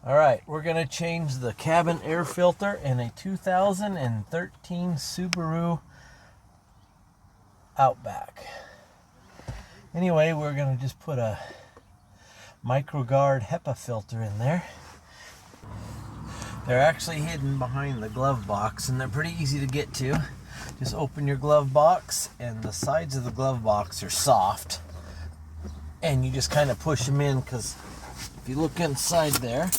Alright, we're going to change the cabin air filter in a 2013 Subaru Outback. Anyway, we're going to just put a MicroGuard HEPA filter in there. They're actually hidden behind the glove box and they're pretty easy to get to. Just open your glove box and the sides of the glove box are soft. And you just kind of push them in, because if you look inside there,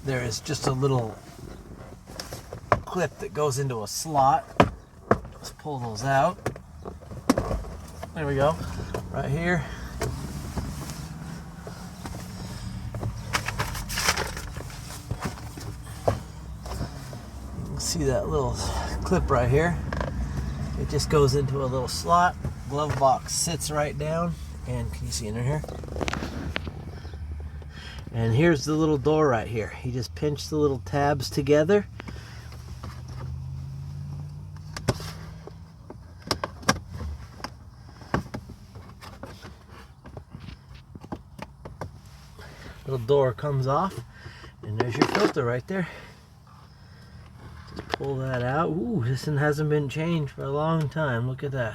there is just a little clip that goes into a slot. Let's pull those out. There we go, right here. You can see that little clip right here. It just goes into a little slot. Glove box sits right down, and can you see under here? And here's the little door right here. You just pinch the little tabs together. Little door comes off, and there's your filter right there. Just pull that out. Ooh, this one hasn't been changed for a long time. Look at that.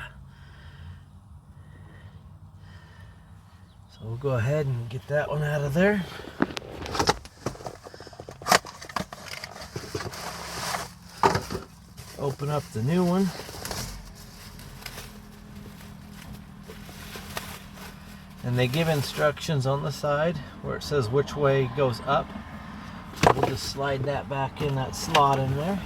So we'll go ahead and get that one out of there. Open up the new one. And they give instructions on the side where it says which way goes up. So we'll just slide that back in that slot in there.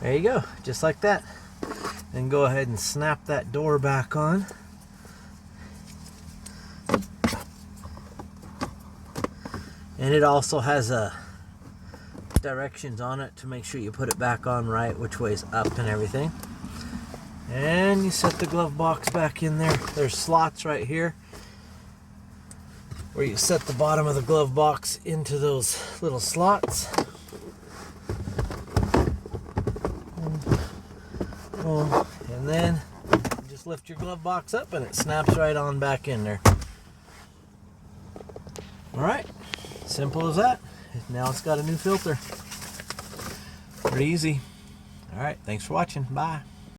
There you go, just like that. Then go ahead and snap that door back on. And it also has directions on it to make sure you put it back on right, which way's up and everything. And you set the glove box back in there. There's slots right here where you set the bottom of the glove box into those little slots. And then you just lift your glove box up and it snaps right on back in there. Alright, simple as that. Now it's got a new filter. Pretty easy. Alright, thanks for watching. Bye.